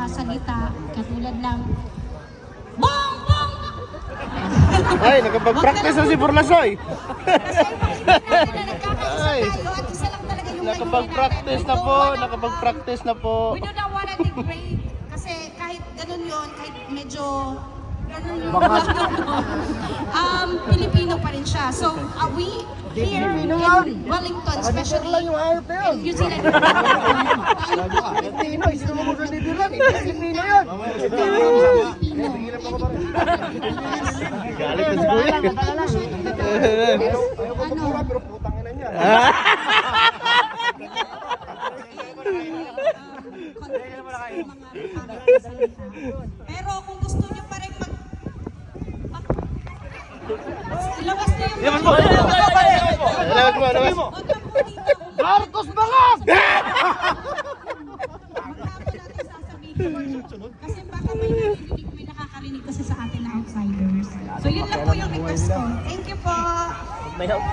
salita katulad ng bong bong. Ay, nakapag-practice na si Burlasoy. Kasi ipakita natin na nagkakaisa Ay. tayo at isa lang talaga yung Nakapag-practice na po, nakapag-practice na po. We do not wanna degrade kasi kahit ganun yun, kahit medyo ganun yun. Pilipino pa rin siya. So, we here in Wellington, especially in New Zealand. Pilipino, sino mo magkalibiran? Pilipino yan. Galit na si Kuya. Ayaw ko magpura, pero putang ina niya. Pero kung gusto niyo pa rin ilabas na yung Ilabas mo! Ilabas mo! Ilabas mo! Marcos Bangag! Kasi baka may nakakarinig kasi sa atin na outsiders. So yun lang po yung request ko. Thank you po! May help